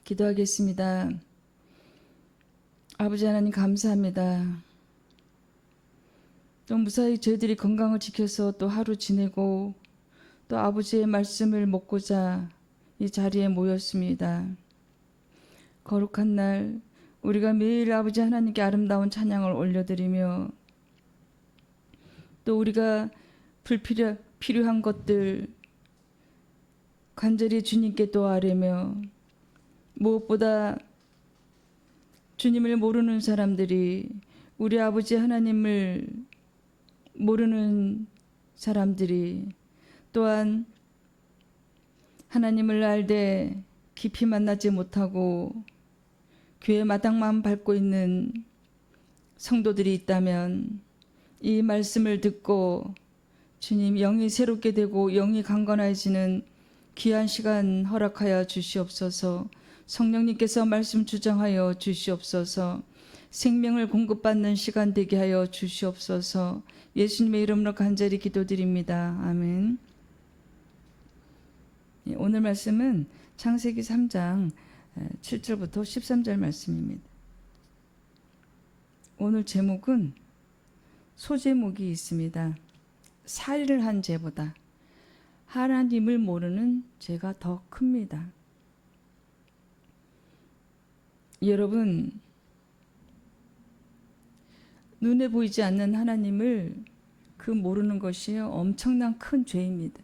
기도하겠습니다. 아버지 하나님 감사합니다. 또 무사히 저희들이 건강을 지켜서 또 하루 지내고 또 아버지의 말씀을 먹고자 이 자리에 모였습니다. 거룩한 날 우리가 매일 아버지 하나님께 아름다운 찬양을 올려드리며 또 우리가 필요한 것들 간절히 주님께 도아뢰며 무엇보다 주님을 모르는 사람들이 우리 아버지 하나님을 모르는 사람들이 또한 하나님을 알되 깊이 만나지 못하고 교회 마당만 밟고 있는 성도들이 있다면 이 말씀을 듣고 주님 영이 새롭게 되고 영이 강건해지는 귀한 시간 허락하여 주시옵소서. 성령님께서 말씀 주장하여 주시옵소서. 생명을 공급받는 시간 되게 하여 주시옵소서. 예수님의 이름으로 간절히 기도드립니다. 아멘. 오늘 말씀은 창세기 3장 7절부터 13절 말씀입니다. 오늘 제목은 소제목이 있습니다. 살인을 한 죄보다 하나님을 모르는 죄가 더 큽니다. 여러분, 눈에 보이지 않는 하나님을 모르는 것이 엄청난 큰 죄입니다.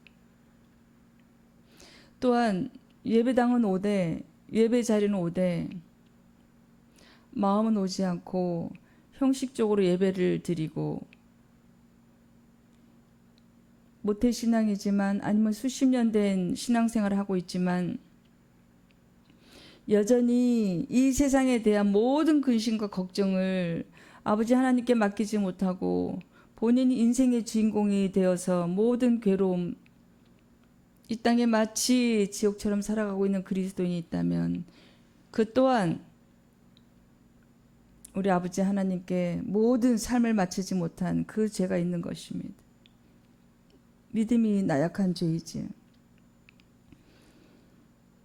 또한 예배당은 오되 예배 자리는 오되 마음은 오지 않고 형식적으로 예배를 드리고 모태신앙이지만 아니면 수십 년 된 신앙생활을 하고 있지만 여전히 이 세상에 대한 모든 근심과 걱정을 아버지 하나님께 맡기지 못하고 본인이 인생의 주인공이 되어서 모든 괴로움, 이 땅에 마치 지옥처럼 살아가고 있는 그리스도인이 있다면 그 또한 우리 아버지 하나님께 모든 삶을 바치지 못한 그 죄가 있는 것입니다. 믿음이 나약한 죄이지요.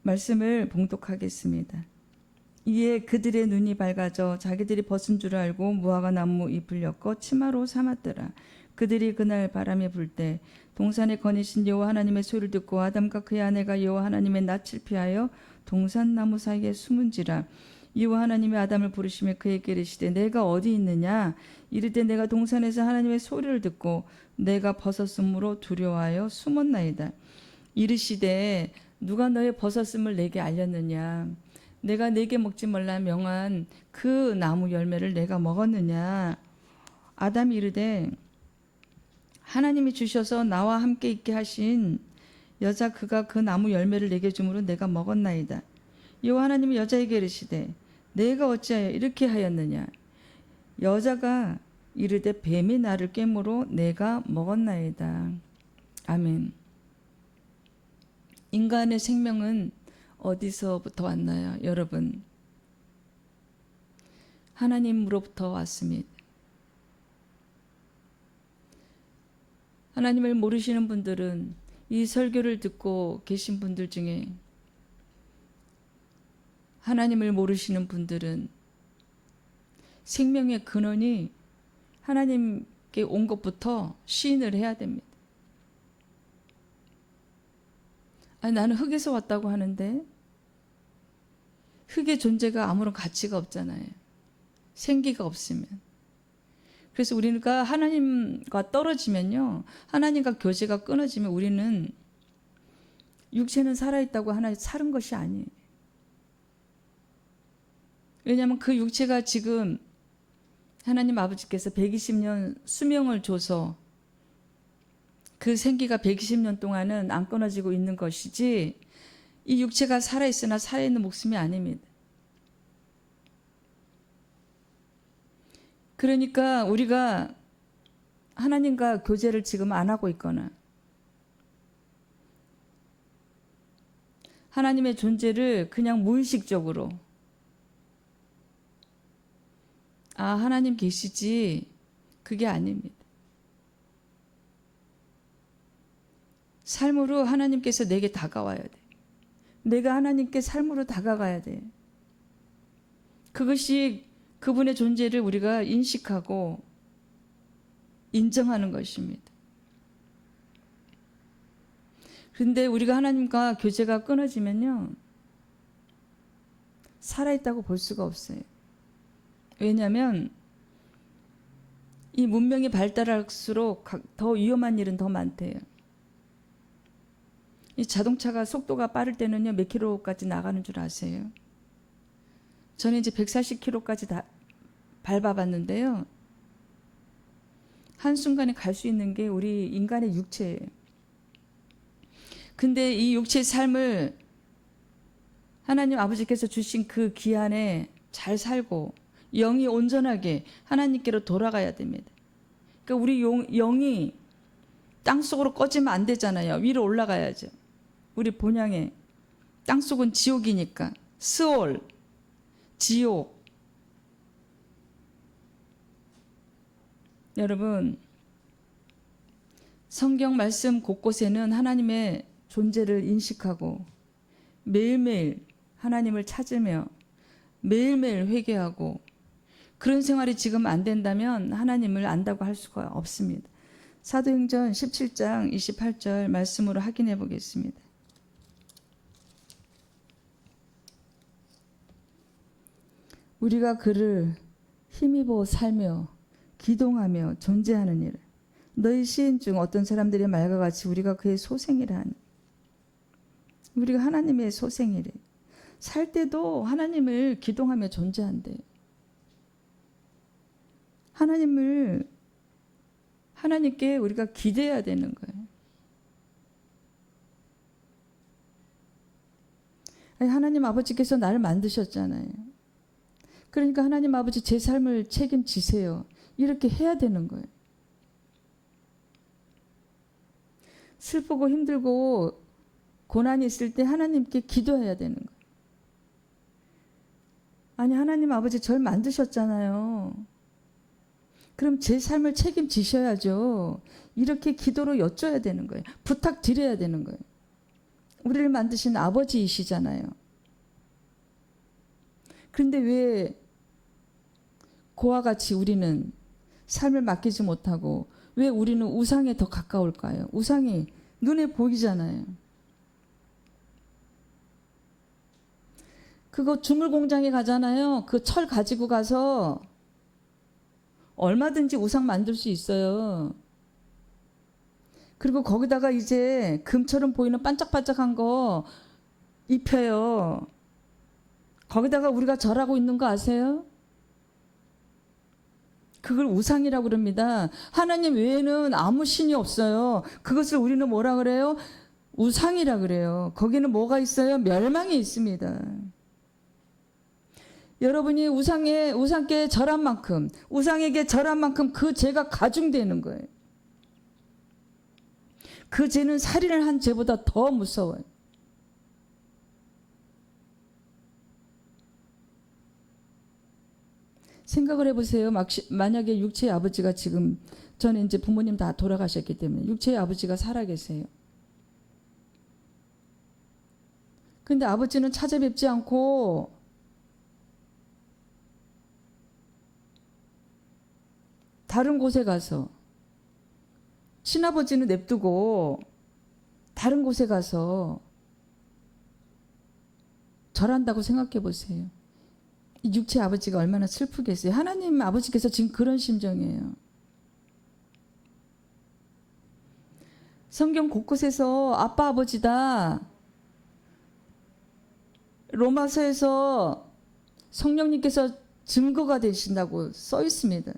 말씀을 봉독하겠습니다. 이에 그들의 눈이 밝아져 자기들이 벗은 줄 알고 무화과 나무 잎을 엮어 치마로 삼았더라. 그들이 그날 바람이 불 때 동산에 거니신 여호와 하나님의 소리를 듣고 아담과 그의 아내가 여호와 하나님의 낯을 피하여 동산나무 사이에 숨은지라. 여호와 하나님이 아담을 부르시며 그에게 이르시되 내가 어디 있느냐. 이르되 내가 동산에서 하나님의 소리를 듣고 내가 벗었으므로 두려워하여 숨었나이다. 이르시되 누가 너의 벗었음을 내게 알렸느냐. 내가 내게 먹지 말라 명한 그 나무 열매를 내가 먹었느냐. 아담이 이르되 하나님이 주셔서 나와 함께 있게 하신 여자 그가 그 나무 열매를 내게 주므로 내가 먹었나이다. 여호와 하나님이 여자에게 이르시되 내가 어찌하여 이렇게 하였느냐. 여자가 이르되 뱀이 나를 꿰므로 내가 먹었나이다. 아멘. 인간의 생명은 어디서부터 왔나요? 여러분, 하나님으로부터 왔습니다. 하나님을 모르시는 분들은 이 설교를 듣고 계신 분들 중에 하나님을 모르시는 분들은 생명의 근원이 하나님께 온 것부터 시인을 해야 됩니다. 아니, 나는 흙에서 왔다고 하는데 흙의 존재가 아무런 가치가 없잖아요. 생기가 없으면. 그래서 우리가 하나님과 떨어지면요, 하나님과 교제가 끊어지면 우리는 육체는 살아있다고 하나 사는 것이 아니에요. 왜냐하면 그 육체가 지금 하나님 아버지께서 120년 수명을 줘서 그 생기가 120년 동안은 안 끊어지고 있는 것이지 이 육체가 살아있으나 살아있는 목숨이 아닙니다. 그러니까 우리가 하나님과 교제를 지금 안 하고 있거나 하나님의 존재를 그냥 무의식적으로 하나님 계시지, 그게 아닙니다. 삶으로 하나님께서 내게 다가와야 돼. 내가 하나님께 삶으로 다가가야 돼. 그것이 그분의 존재를 우리가 인식하고 인정하는 것입니다. 그런데 우리가 하나님과 교제가 끊어지면요, 살아있다고 볼 수가 없어요. 왜냐하면 이 문명이 발달할수록 더 위험한 일은 더 많대요. 이 자동차가 속도가 빠를 때는요, 몇 킬로까지 나가는 줄 아세요? 저는 이제 140킬로까지 다 밟아봤는데요. 한순간에 갈 수 있는 게 우리 인간의 육체예요. 근데 이 육체의 삶을 하나님 아버지께서 주신 그 기한에 잘 살고 영이 온전하게 하나님께로 돌아가야 됩니다. 그러니까 우리 영이 땅속으로 꺼지면 안 되잖아요. 위로 올라가야죠. 우리 본향에. 땅속은 지옥이니까. 스올, 지옥. 여러분, 성경 말씀 곳곳에는 하나님의 존재를 인식하고 매일매일 하나님을 찾으며 매일매일 회개하고 그런 생활이 지금 안 된다면 하나님을 안다고 할 수가 없습니다. 사도행전 17장 28절 말씀으로 확인해 보겠습니다. 우리가 그를 힘입어 살며 기동하며 존재하는 일, 너희 시인 중 어떤 사람들의 말과 같이 우리가 그의 소생이라 하니. 우리가 하나님의 소생이래. 살 때도 하나님을 기동하며 존재한대. 하나님께 우리가 기대야 되는 거예요. 아니, 하나님 아버지께서 나를 만드셨잖아요. 그러니까 하나님 아버지 제 삶을 책임지세요. 이렇게 해야 되는 거예요. 슬프고 힘들고 고난이 있을 때 하나님께 기도해야 되는 거예요. 아니, 하나님 아버지 절 만드셨잖아요. 그럼 제 삶을 책임지셔야죠. 이렇게 기도로 여쭤야 되는 거예요. 부탁드려야 되는 거예요. 우리를 만드신 아버지이시잖아요. 그런데 왜 그와 같이 우리는 삶을 맡기지 못하고 왜 우리는 우상에 더 가까울까요? 우상이 눈에 보이잖아요. 그거 주물 공장에 가잖아요. 그 철 가지고 가서 얼마든지 우상 만들 수 있어요. 그리고 거기다가 이제 금처럼 보이는 반짝반짝한 거 입혀요. 거기다가 우리가 절하고 있는 거 아세요? 그걸 우상이라고 그럽니다. 하나님 외에는 아무 신이 없어요. 그것을 우리는 뭐라 그래요? 우상이라 그래요. 거기는 뭐가 있어요? 멸망이 있습니다. 여러분이 우상께 절한 만큼, 우상에게 절한 만큼 그 죄가 가중되는 거예요. 그 죄는 살인을 한 죄보다 더 무서워요. 생각을 해보세요. 만약에 육체의 아버지가 지금, 저는 이제 부모님 다 돌아가셨기 때문에 육체의 아버지가 살아계세요. 근데 아버지는 찾아뵙지 않고 다른 곳에 가서, 친아버지는 냅두고 다른 곳에 가서 절한다고 생각해 보세요. 육체 아버지가 얼마나 슬프겠어요. 하나님 아버지께서 지금 그런 심정이에요. 성경 곳곳에서 아빠 아버지다, 로마서에서 성령님께서 증거가 되신다고 써 있습니다.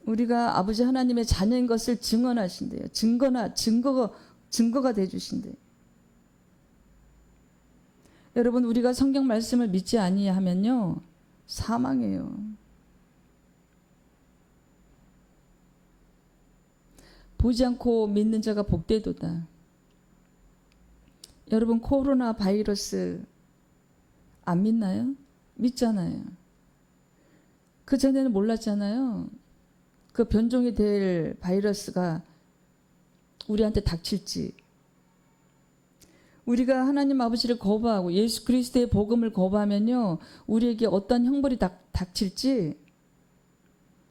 우리가 아버지 하나님의 자녀인 것을 증언하신대요. 증거가 되주신대요. 여러분, 우리가 성경 말씀을 믿지 아니하면요, 사망해요. 보지 않고 믿는 자가 복되도다. 여러분, 코로나 바이러스 안 믿나요? 믿잖아요. 그 전에는 몰랐잖아요. 그 변종이 될 바이러스가 우리한테 닥칠지. 우리가 하나님 아버지를 거부하고 예수 그리스도의 복음을 거부하면요, 우리에게 어떤 형벌이 닥칠지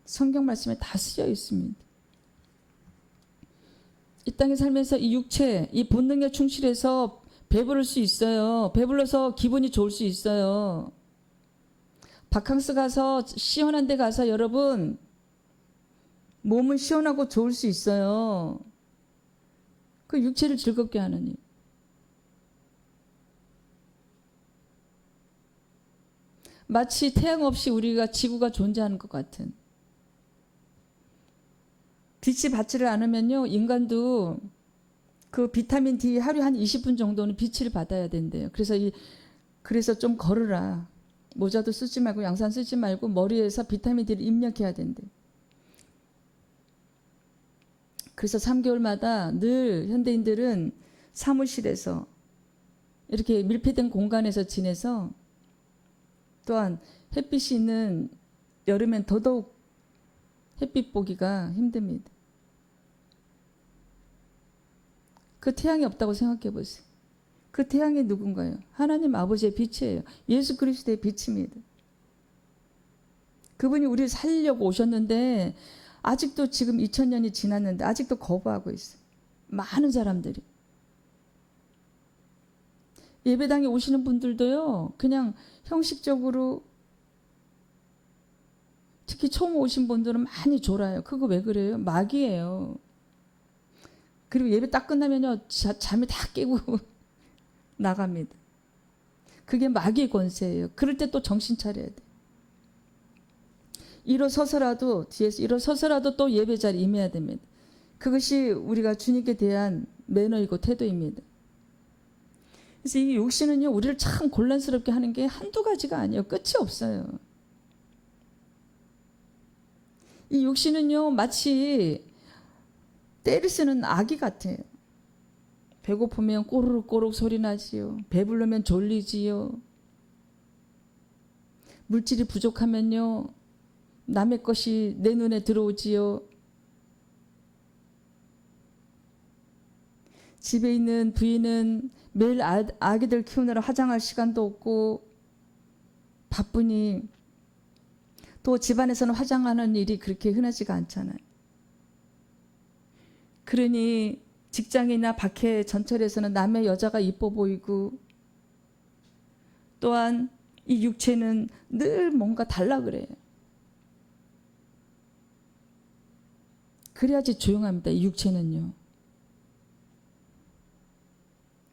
성경 말씀에 다 쓰여 있습니다. 이 땅에 살면서 이 육체, 이 본능에 충실해서 배부를 수 있어요. 배불러서 기분이 좋을 수 있어요. 바캉스 가서 시원한 데 가서 여러분 몸은 시원하고 좋을 수 있어요. 그 육체를 즐겁게 하는 일. 마치 태양 없이 우리가 지구가 존재하는 것 같은. 빛이 받지를 않으면요, 인간도 그 비타민 D 하루에 한 20분 정도는 빛을 받아야 된대요. 그래서 좀 걸으라. 모자도 쓰지 말고 양산 쓰지 말고 머리에서 비타민 D를 입력해야 된대. 그래서 3개월마다 늘 현대인들은 사무실에서 이렇게 밀폐된 공간에서 지내서, 또한 햇빛이 있는 여름엔 더더욱 햇빛 보기가 힘듭니다. 그 태양이 없다고 생각해 보세요. 그 태양이 누군가요? 하나님 아버지의 빛이에요. 예수 그리스도의 빛입니다. 그분이 우리를 살리려고 오셨는데 아직도 지금 2000년이 지났는데 아직도 거부하고 있어요. 많은 사람들이. 예배당에 오시는 분들도요, 그냥 형식적으로, 특히 처음 오신 분들은 많이 졸아요. 그거 왜 그래요? 마귀예요. 그리고 예배 딱 끝나면요, 잠이 다 깨고 나갑니다. 그게 마귀의 권세예요. 그럴 때 또 정신 차려야 돼. 뒤에서 일어서서라도 또 예배 자리에 임해야 됩니다. 그것이 우리가 주님께 대한 매너이고 태도입니다. 그래서 이 육신은요, 우리를 참 곤란스럽게 하는 게 한두 가지가 아니에요. 끝이 없어요. 이 육신은요, 마치 때를 쓰는 아기 같아요. 배고프면 꼬르륵꼬르륵 소리 나지요. 배부르면 졸리지요. 물질이 부족하면요, 남의 것이 내 눈에 들어오지요. 집에 있는 부인은 매일 아기들 키우느라 화장할 시간도 없고 바쁘니, 또 집안에서는 화장하는 일이 그렇게 흔하지가 않잖아요. 그러니 직장이나 밖에 전철에서는 남의 여자가 이뻐 보이고, 또한 이 육체는 늘 뭔가 달라 그래요. 그래야지 조용합니다. 이 육체는요.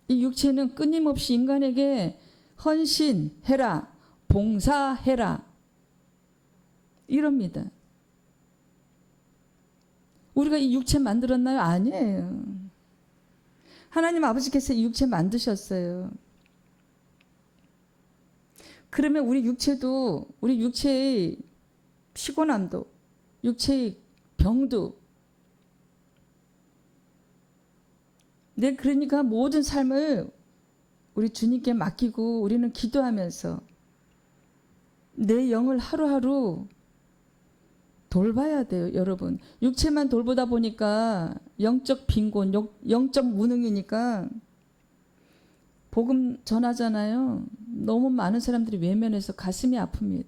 이 육체는 끊임없이 인간에게 헌신해라, 봉사해라, 이럽니다. 우리가 이 육체 만들었나요? 아니에요. 하나님 아버지께서 이 육체 만드셨어요. 그러면 우리 육체의 피곤함도, 육체의 병도, 그러니까 모든 삶을 우리 주님께 맡기고 우리는 기도하면서 내 영을 하루하루 돌봐야 돼요, 여러분. 육체만 돌보다 보니까 영적 빈곤, 영적 무능이니까 복음 전하잖아요. 너무 많은 사람들이 외면해서 가슴이 아픕니다.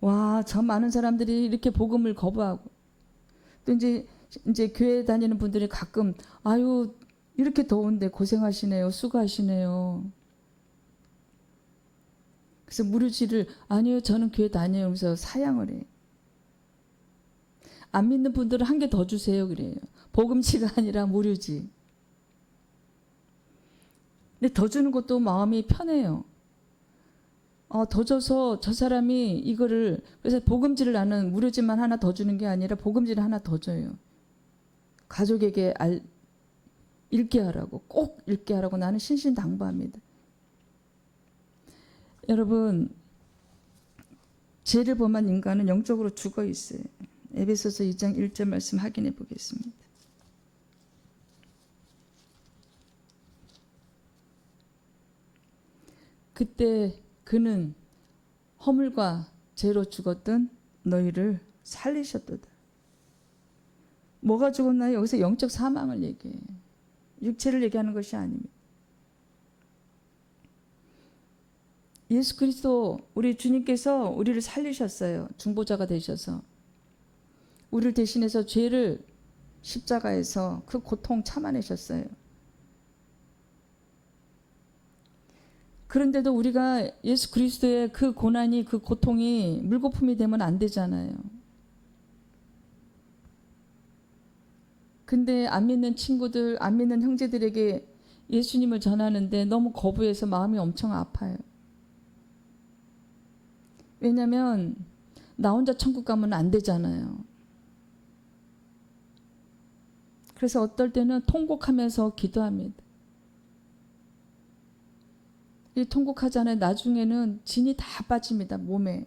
와, 저 많은 사람들이 이렇게 복음을 거부하고, 또 이제 교회 다니는 분들이 가끔, 아유, 이렇게 더운데 고생하시네요, 수고하시네요. 그래서 무료지를, 아니요, 저는 교회 다녀요 하면서 사양을 해요. 안 믿는 분들은 한 개 더 주세요 그래요. 복음지가 아니라 무료지. 근데 더 주는 것도 마음이 편해요. 더 줘서 저 사람이 이거를, 그래서 복음지를 나는 무료지만 하나 더 주는 게 아니라 복음지를 하나 더 줘요. 가족에게 읽게 하라고, 꼭 읽게 하라고 나는 신신당부합니다. 여러분, 죄를 범한 인간은 영적으로 죽어 있어요. 에베소서 2장 1절 말씀 확인해 보겠습니다. 그때 그는 허물과 죄로 죽었던 너희를 살리셨도다. 뭐가 죽었나요? 여기서 영적 사망을 얘기해요. 육체를 얘기하는 것이 아닙니다. 예수 그리스도 우리 주님께서 우리를 살리셨어요. 중보자가 되셔서 우리를 대신해서 죄를 십자가에서 그 고통 참아내셨어요. 그런데도 우리가 예수 그리스도의 그 고난이 그 고통이 물거품이 되면 안 되잖아요. 근데 안 믿는 친구들, 안 믿는 형제들에게 예수님을 전하는데 너무 거부해서 마음이 엄청 아파요. 왜냐하면 나 혼자 천국 가면 안 되잖아요. 그래서 어떨 때는 통곡하면서 기도합니다. 이 통곡하잖아요. 나중에는 진이 다 빠집니다. 몸에.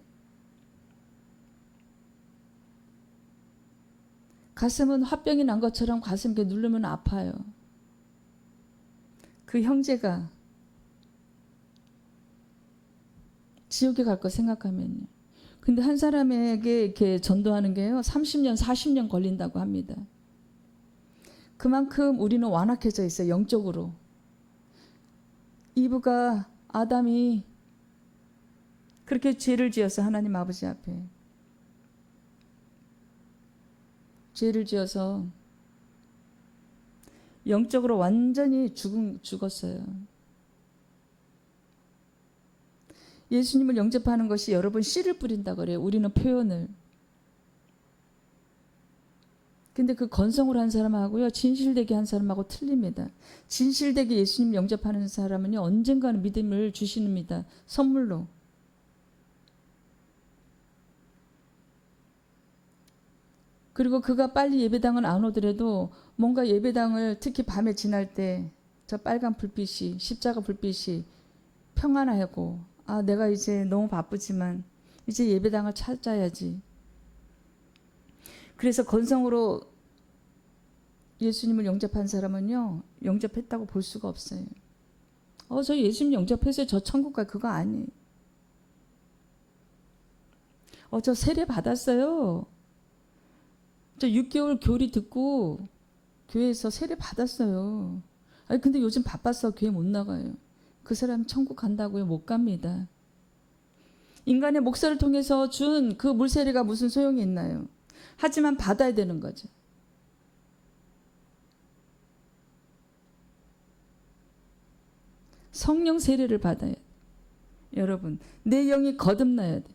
가슴은 화병이 난 것처럼 가슴 이렇게 누르면 아파요. 그 형제가 지옥에 갈 거 생각하면요. 근데 한 사람에게 이렇게 전도하는 게요. 30년, 40년 걸린다고 합니다. 그만큼 우리는 완악해져 있어요. 영적으로. 이브가 아담이 그렇게 죄를 지어서 하나님 아버지 앞에 죄를 지어서 영적으로 완전히 죽었어요. 예수님을 영접하는 것이 여러분 씨를 뿌린다 그래요. 우리는 표현을. 근데 그 건성으로 한 사람하고요. 진실되게 한 사람하고 틀립니다. 진실되게 예수님 영접하는 사람은요. 언젠가는 믿음을 주십니다. 선물로. 그리고 그가 빨리 예배당은 안 오더라도 뭔가 예배당을 특히 밤에 지날 때 저 빨간 불빛이 십자가 불빛이 평안하고 아 내가 이제 너무 바쁘지만 이제 예배당을 찾아야지. 그래서 건성으로 예수님을 영접한 사람은요. 영접했다고 볼 수가 없어요. 저 예수님 영접했어요. 저 천국 가 그거 아니에요. 저 세례 받았어요. 저 6개월 교리 듣고 교회에서 세례 받았어요. 아니 근데 요즘 바빠서 교회 못 나가요. 그 사람 천국 간다고요? 못 갑니다. 인간의 목사를 통해서 준 그 물세례가 무슨 소용이 있나요? 하지만 받아야 되는 거죠. 성령 세례를 받아야 돼. 여러분, 내 영이 거듭나야 돼.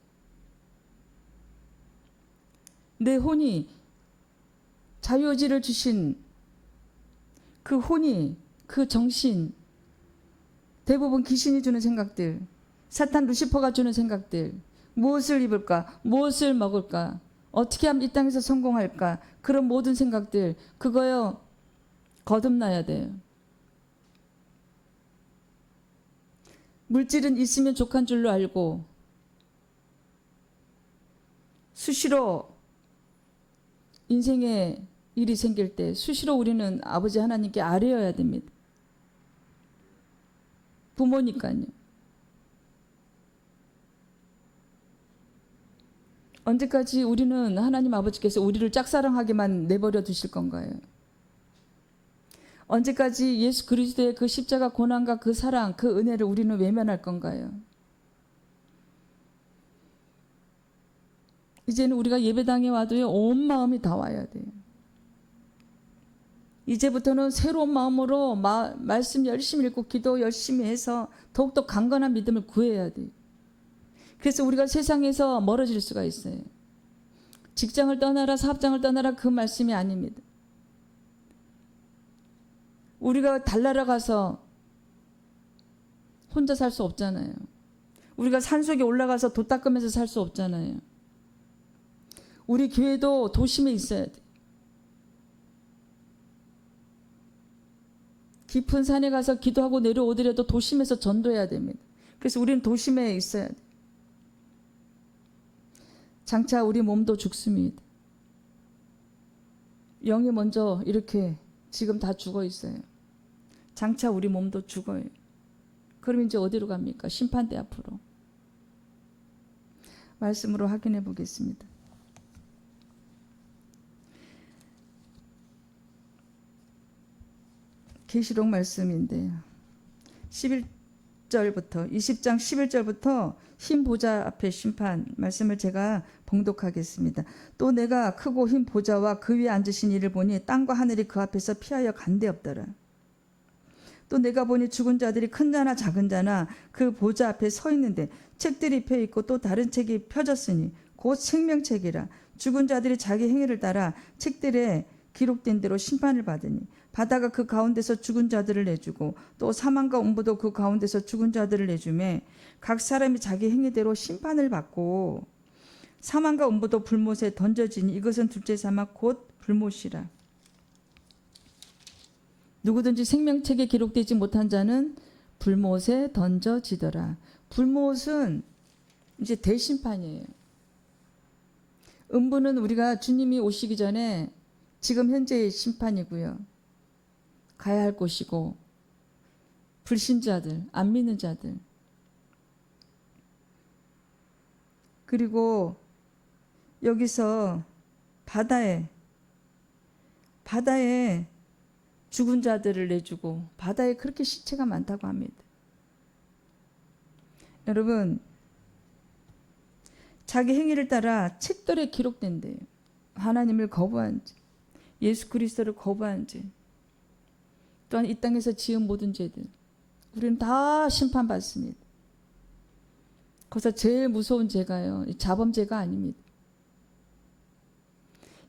내 혼이 자유의지를 주신 그 혼이 그 정신 대부분 귀신이 주는 생각들 사탄 루시퍼가 주는 생각들 무엇을 입을까 무엇을 먹을까 어떻게 하면 이 땅에서 성공할까 그런 모든 생각들 그거요 거듭나야 돼요. 물질은 있으면 족한 줄로 알고 수시로 인생에 일이 생길 때 수시로 우리는 아버지 하나님께 아뢰어야 됩니다. 부모니까요. 언제까지 우리는 하나님 아버지께서 우리를 짝사랑하게만 내버려 두실 건가요? 언제까지 예수 그리스도의 그 십자가 고난과 그 사랑, 그 은혜를 우리는 외면할 건가요? 이제는 우리가 예배당에 와도요, 온 마음이 다 와야 돼요. 이제부터는 새로운 마음으로 말씀 열심히 읽고 기도 열심히 해서 더욱더 강건한 믿음을 구해야 돼요. 그래서 우리가 세상에서 멀어질 수가 있어요. 직장을 떠나라, 사업장을 떠나라 그 말씀이 아닙니다. 우리가 달나라 가서 혼자 살 수 없잖아요. 우리가 산속에 올라가서 돛 닦으면서 살 수 없잖아요. 우리 교회도 도심에 있어야 돼. 깊은 산에 가서 기도하고 내려오더라도 도심에서 전도해야 됩니다. 그래서 우리는 도심에 있어야 돼. 장차 우리 몸도 죽습니다. 영이 먼저 이렇게 지금 다 죽어 있어요. 장차 우리 몸도 죽어요. 그럼 이제 어디로 갑니까? 심판대 앞으로. 말씀으로 확인해 보겠습니다. 계시록 말씀인데요. 20절부터 20장 11절부터 흰 보좌 앞에 심판 말씀을 제가 봉독하겠습니다. 또 내가 크고 흰 보좌와 그 위에 앉으신 이를 보니 땅과 하늘이 그 앞에서 피하여 간대없더라. 또 내가 보니 죽은 자들이 큰 자나 작은 자나 그 보좌 앞에 서 있는데 책들이 펴 있고 또 다른 책이 펴졌으니 곧 생명책이라. 죽은 자들이 자기 행위를 따라 책들에 기록된 대로 심판을 받으니 바다가 그 가운데서 죽은 자들을 내주고 또 사망과 음부도 그 가운데서 죽은 자들을 내주매 각 사람이 자기 행위대로 심판을 받고 사망과 음부도 불못에 던져지니 이것은 둘째 사막 곧 불못이라. 누구든지 생명책에 기록되지 못한 자는 불못에 던져지더라. 불못은 이제 대심판이에요. 음부는 우리가 주님이 오시기 전에 지금 현재의 심판이고요. 가야 할 곳이고 불신자들, 안 믿는 자들. 그리고 여기서 바다에 죽은 자들을 내주고 바다에 그렇게 시체가 많다고 합니다. 여러분, 자기 행위를 따라 책들에 기록된대요. 하나님을 거부한 죄, 예수 그리스도를 거부한 죄, 또한 이 땅에서 지은 모든 죄들, 우리는 다 심판받습니다. 거기서 제일 무서운 죄가요, 자범죄가 아닙니다.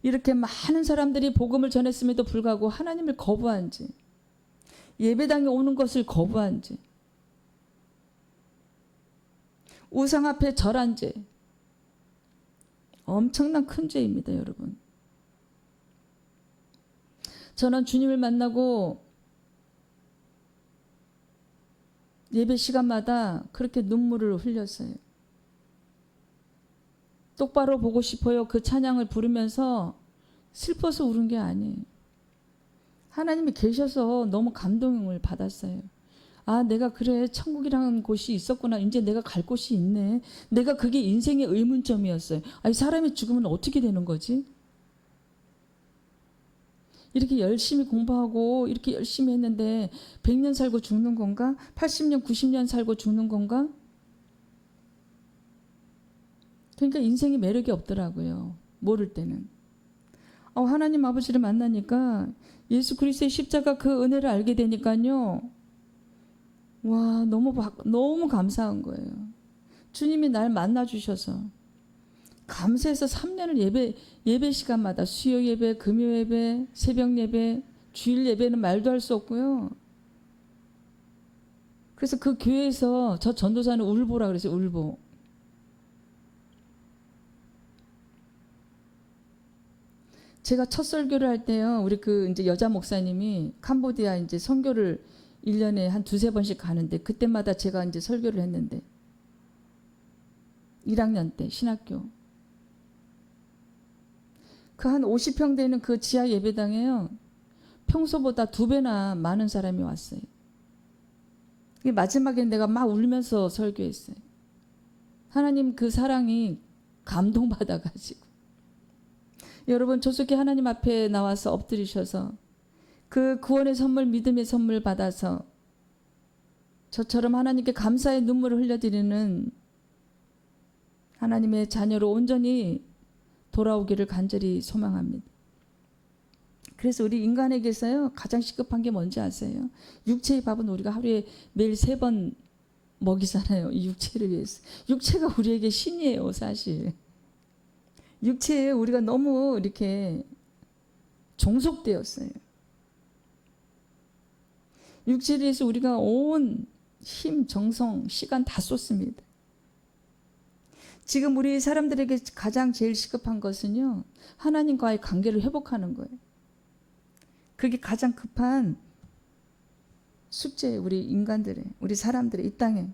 이렇게 많은 사람들이 복음을 전했음에도 불구하고 하나님을 거부한 죄, 예배당에 오는 것을 거부한 죄, 우상 앞에 절한 죄, 엄청난 큰 죄입니다, 여러분. 저는 주님을 만나고 예배 시간마다 그렇게 눈물을 흘렸어요. 똑바로 보고 싶어요. 그 찬양을 부르면서 슬퍼서 울은 게 아니에요. 하나님이 계셔서 너무 감동을 받았어요. 아, 내가 그래, 천국이라는 곳이 있었구나. 이제 내가 갈 곳이 있네. 내가 그게 인생의 의문점이었어요. 아니, 사람이 죽으면 어떻게 되는 거지? 이렇게 열심히 공부하고 이렇게 열심히 했는데 100년 살고 죽는 건가? 80년, 90년 살고 죽는 건가? 그러니까 인생이 매력이 없더라고요. 모를 때는. 하나님 아버지를 만나니까 예수 그리스도의 십자가 그 은혜를 알게 되니까요. 와, 너무 감사한 거예요. 주님이 날 만나주셔서 감사해서 3년을 예배 시간마다 수요 예배, 금요 예배, 새벽 예배, 주일 예배는 말도 할 수 없고요. 그래서 그 교회에서 저 전도사는 울보라 그랬어요. 울보. 제가 첫 설교를 할 때요. 우리 이제 여자 목사님이 캄보디아 이제 선교를 1년에 한 2-3번씩 가는데 그때마다 제가 이제 설교를 했는데 1학년 때 신학교 그 한 50평 되는 그 지하 예배당에요. 평소보다 2배나 많은 사람이 왔어요. 마지막에 내가 막 울면서 설교했어요. 하나님 그 사랑이 감동받아가지고. 여러분, 조속히 하나님 앞에 나와서 엎드리셔서 그 구원의 선물, 믿음의 선물 받아서 저처럼 하나님께 감사의 눈물을 흘려드리는 하나님의 자녀로 온전히 돌아오기를 간절히 소망합니다. 그래서 우리 인간에게서요, 가장 시급한 게 뭔지 아세요? 육체의 밥은 우리가 하루에 매일 3번 먹이잖아요. 이 육체를 위해서. 육체가 우리에게 신이에요, 사실. 육체에 우리가 너무 이렇게 종속되었어요. 육체를 위해서 우리가 온 힘, 정성, 시간 다 쏟습니다. 지금 우리 사람들에게 가장 제일 시급한 것은요, 하나님과의 관계를 회복하는 거예요. 그게 가장 급한 숙제예요. 우리 인간들의, 우리 사람들의 이 땅에.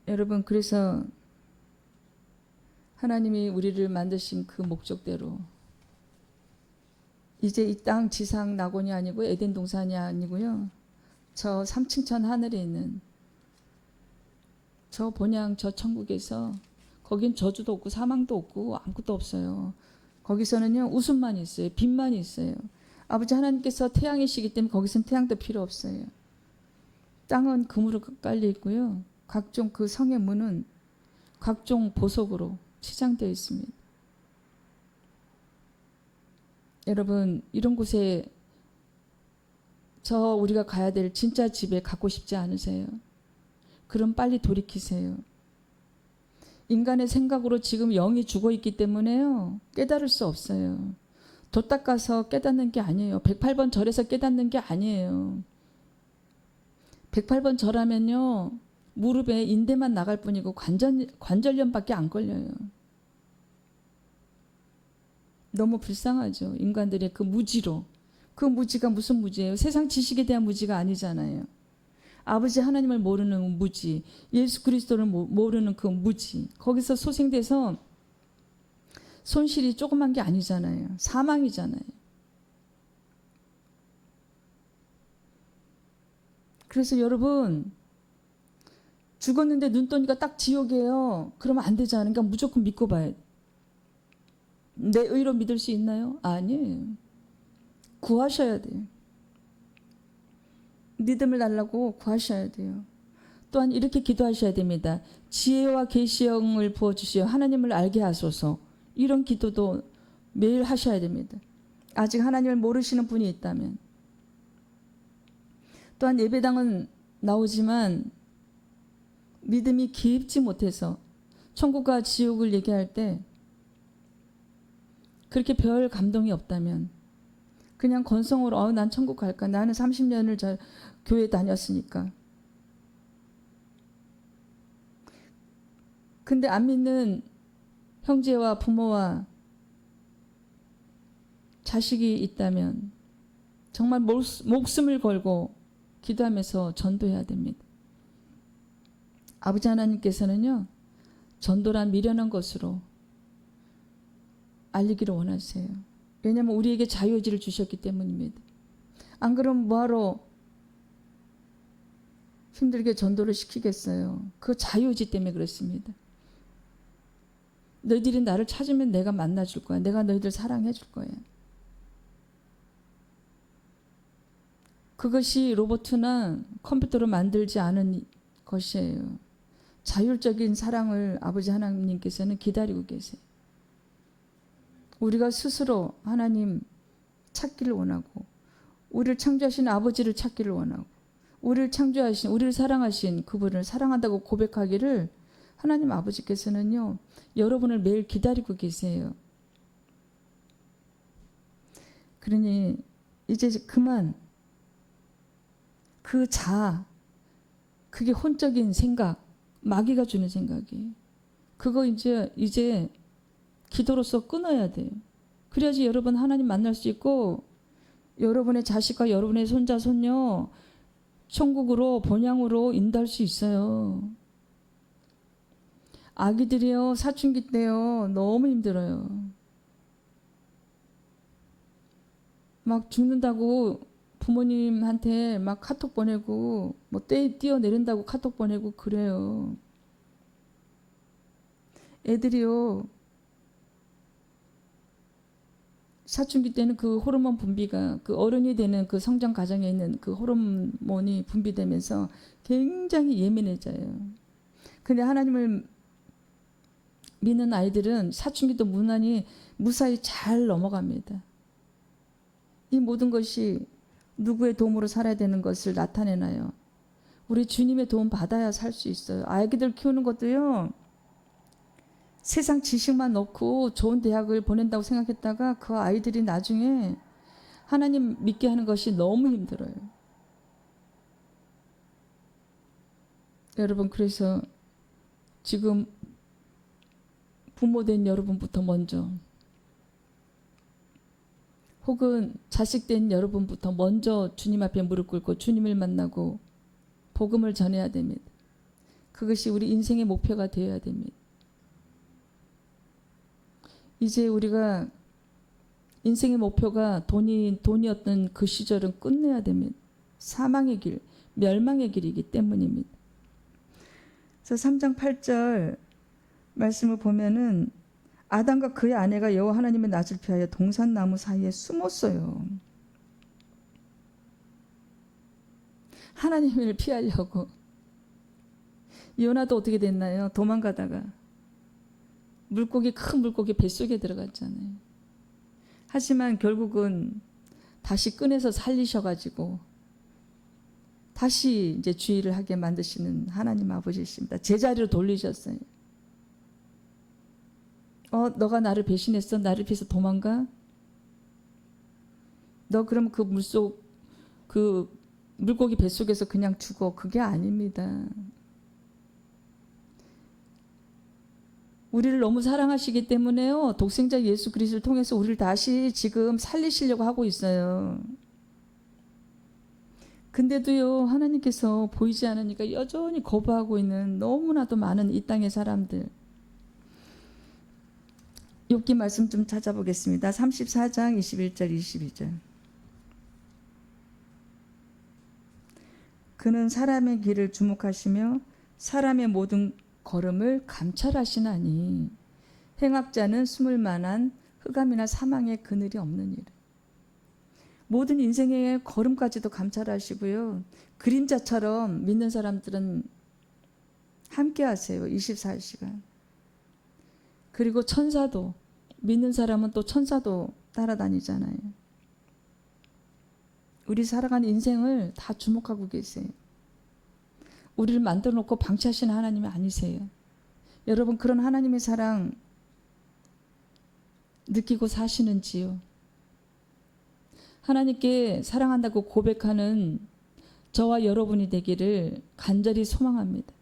여러분, 그래서 하나님이 우리를 만드신 그 목적대로 이제 이 땅 지상 낙원이 아니고 에덴 동산이 아니고요, 저 3층천 하늘에 있는 저 본향 저 천국에서, 거긴 저주도 없고 사망도 없고 아무것도 없어요. 거기서는요, 웃음만 있어요. 빛만 있어요. 아버지 하나님께서 태양이시기 때문에 거기선 태양도 필요 없어요. 땅은 금으로 깔려 있고요. 각종 그 성의 문은 각종 보석으로 치장되어 있습니다. 여러분, 이런 곳에 우리가 가야 될 진짜 집에 가고 싶지 않으세요? 그럼 빨리 돌이키세요. 인간의 생각으로 지금 영이 죽어 있기 때문에요. 깨달을 수 없어요. 도 닦아서 깨닫는 게 아니에요. 108번 절에서 깨닫는 게 아니에요. 108번 절하면요. 무릎에 인대만 나갈 뿐이고 관절염밖에 안 걸려요. 너무 불쌍하죠. 인간들의 그 무지로. 그 무지가 무슨 무지예요? 세상 지식에 대한 무지가 아니잖아요. 아버지 하나님을 모르는 무지, 예수 그리스도를 모르는 그 무지, 거기서 소생돼서 손실이 조그만 게 아니잖아요. 사망이잖아요. 그래서 여러분, 죽었는데 눈 떠니까 딱 지옥이에요. 그러면 안 되잖아요. 그러니까 무조건 믿고 봐야 돼. 내 의로 믿을 수 있나요? 아니에요. 구하셔야 돼요. 믿음을 달라고 구하셔야 돼요. 또한 이렇게 기도하셔야 됩니다. 지혜와 계시형을 부어주시어 하나님을 알게 하소서. 이런 기도도 매일 하셔야 됩니다. 아직 하나님을 모르시는 분이 있다면. 또한 예배당은 나오지만 믿음이 깊지 못해서 천국과 지옥을 얘기할 때 그렇게 별 감동이 없다면 그냥 건성으로 난 천국 갈까? 나는 30년을 교회 다녔으니까. 근데 안 믿는 형제와 부모와 자식이 있다면 정말 목숨을 걸고 기도하면서 전도해야 됩니다. 아버지 하나님께서는요. 전도란 미련한 것으로 알리기를 원하세요. 왜냐하면 우리에게 자유의지를 주셨기 때문입니다. 안 그러면 뭐하러 힘들게 전도를 시키겠어요. 그 자유의지 때문에 그렇습니다. 너희들이 나를 찾으면 내가 만나줄 거야. 내가 너희들 사랑해 줄 거야. 그것이 로봇이나 컴퓨터로 만들지 않은 것이에요. 자율적인 사랑을 아버지 하나님께서는 기다리고 계세요. 우리가 스스로 하나님 찾기를 원하고 우리를 창조하신 아버지를 찾기를 원하고 우리를 창조하신 우리를 사랑하신 그분을 사랑한다고 고백하기를 하나님 아버지께서는요. 여러분을 매일 기다리고 계세요. 그러니 이제 그만 그 그게 혼적인 생각, 마귀가 주는 생각이에요. 그거 이제 기도로서 끊어야 돼요. 그래야지 여러분 하나님 만날 수 있고 여러분의 자식과 여러분의 손자, 손녀 천국으로 본향으로 인도할 수 있어요. 아기들이요. 사춘기 때요. 너무 힘들어요. 막 죽는다고 부모님한테 막 카톡 보내고 뭐 뛰어내린다고 카톡 보내고 그래요. 애들이요. 사춘기 때는 그 호르몬 분비가 그 어른이 되는 그 성장 과정에 있는 그 호르몬이 분비되면서 굉장히 예민해져요. 근데 하나님을 믿는 아이들은 사춘기도 무사히 잘 넘어갑니다. 이 모든 것이 누구의 도움으로 살아야 되는 것을 나타내나요? 우리 주님의 도움 받아야 살 수 있어요. 아기들 키우는 것도요. 세상 지식만 넣고 좋은 대학을 보낸다고 생각했다가 그 아이들이 나중에 하나님 믿게 하는 것이 너무 힘들어요. 여러분 그래서 지금 부모된 여러분부터 먼저 혹은 자식된 여러분부터 먼저 주님 앞에 무릎 꿇고 주님을 만나고 복음을 전해야 됩니다. 그것이 우리 인생의 목표가 되어야 됩니다. 이제 우리가 인생의 목표가 돈이었던 그 시절은 끝내야 됩니다. 사망의 길, 멸망의 길이기 때문입니다. 그래서 3장 8절 말씀을 보면은 아담과 그의 아내가 여호와 하나님의 낯을 피하여 동산나무 사이에 숨었어요. 하나님을 피하려고. 요나도 어떻게 됐나요? 도망가다가 큰 물고기 뱃속에 들어갔잖아요. 하지만 결국은 다시 꺼내서 살리셔가지고 다시 이제 주의를 하게 만드시는 하나님 아버지십니다. 제자리로 돌리셨어요. 너가 나를 배신했어? 나를 피해서 도망가? 너 그럼 그 물고기 뱃속에서 그냥 죽어. 그게 아닙니다. 우리를 너무 사랑하시기 때문에요. 독생자 예수 그리스도를 통해서 우리를 다시 지금 살리시려고 하고 있어요. 근데도요, 하나님께서 보이지 않으니까 여전히 거부하고 있는 너무나도 많은 이 땅의 사람들. 욥기 말씀 좀 찾아보겠습니다. 34장 21절 22절. 그는 사람의 길을 주목하시며 사람의 모든 걸음을 감찰하시나니 행악자는 숨을 만한 흑암이나 사망의 그늘이 없는 일. 모든 인생의 걸음까지도 감찰하시고요. 그림자처럼 믿는 사람들은 함께 하세요. 24시간. 그리고 천사도, 믿는 사람은 또 천사도 따라다니잖아요. 우리 살아가는 인생을 다 주목하고 계세요. 우리를 만들어 놓고 방치하시는 하나님이 아니세요. 여러분, 그런 하나님의 사랑 느끼고 사시는지요? 하나님께 사랑한다고 고백하는 저와 여러분이 되기를 간절히 소망합니다.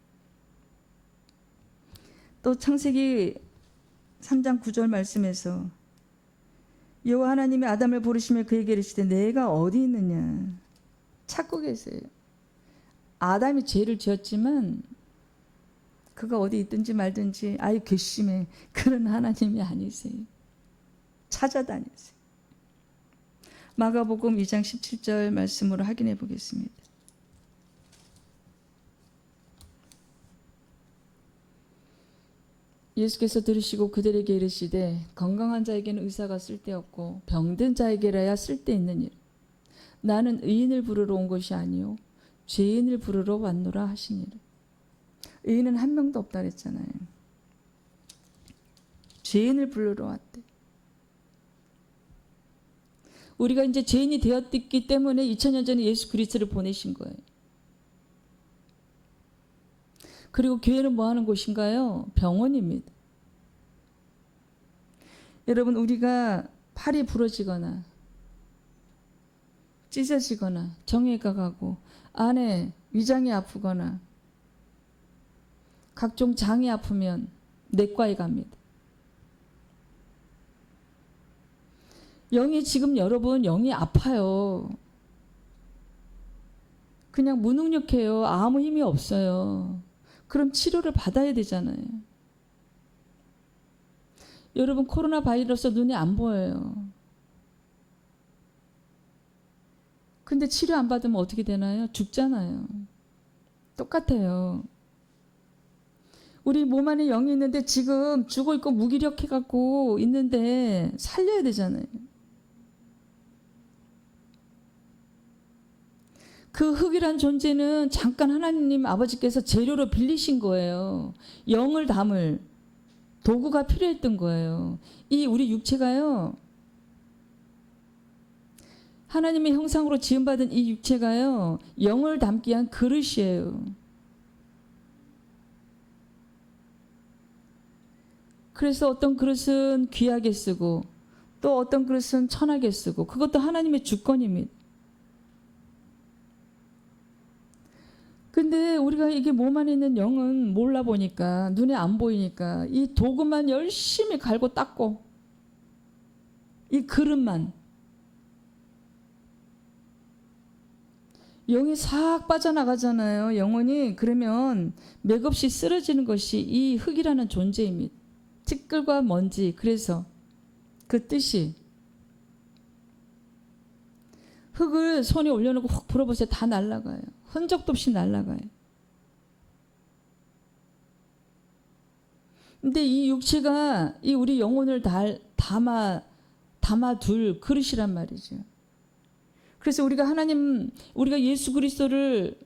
또 창세기 3장 9절 말씀에서 여호와 하나님이 아담을 부르시며 그에게 이르시되 내가 어디 있느냐 찾고 계세요. 아담이 죄를 지었지만 그가 어디 있든지 말든지 아예 괘씸해. 그런 하나님이 아니세요. 찾아다니세요. 마가복음 2장 17절 말씀으로 확인해 보겠습니다. 예수께서 들으시고 그들에게 이르시되 건강한 자에게는 의사가 쓸데없고 병든 자에게라야 쓸데있는 일. 나는 의인을 부르러 온 것이 아니요 죄인을 부르러 왔노라 하시니라. 의인은 한 명도 없다 그랬잖아요. 죄인을 부르러 왔대. 우리가 이제 죄인이 되었기 때문에 2000년 전에 예수 그리스도를 보내신 거예요. 그리고 교회는 뭐 하는 곳인가요? 병원입니다. 여러분, 우리가 팔이 부러지거나 찢어지거나 정외과 가고 안에 위장이 아프거나 각종 장이 아프면 내과에 갑니다. 영이 지금 여러분 영이 아파요. 그냥 무능력해요. 아무 힘이 없어요. 그럼 치료를 받아야 되잖아요. 여러분 코로나 바이러스 눈에 안 보여요. 근데 치료 안 받으면 어떻게 되나요? 죽잖아요. 똑같아요. 우리 몸 안에 영이 있는데 지금 죽어있고 무기력해갖고 있는데 살려야 되잖아요. 그 흙이란 존재는 잠깐 하나님 아버지께서 재료로 빌리신 거예요. 영을 담을 도구가 필요했던 거예요. 이 우리 육체가요. 하나님의 형상으로 지음받은 이 육체가요. 영을 담기 위한 그릇이에요. 그래서 어떤 그릇은 귀하게 쓰고 또 어떤 그릇은 천하게 쓰고 그것도 하나님의 주권입니다. 근데 우리가 이게 몸 안에 있는 영은 몰라 보니까 눈에 안 보이니까 이 도구만 열심히 갈고 닦고 이 그릇만 영이 싹 빠져나가잖아요. 영혼이 그러면 맥없이 쓰러지는 것이 이 흙이라는 존재입니다. 티끌과 먼지. 그래서 그 뜻이 흙을 손에 올려놓고 훅 불어보세요. 다 날아가요. 흔적도 없이 날아가요. 근데 이 육체가 이 우리 영혼을 담아둘 그릇이란 말이죠. 그래서 우리가 예수 그리스도를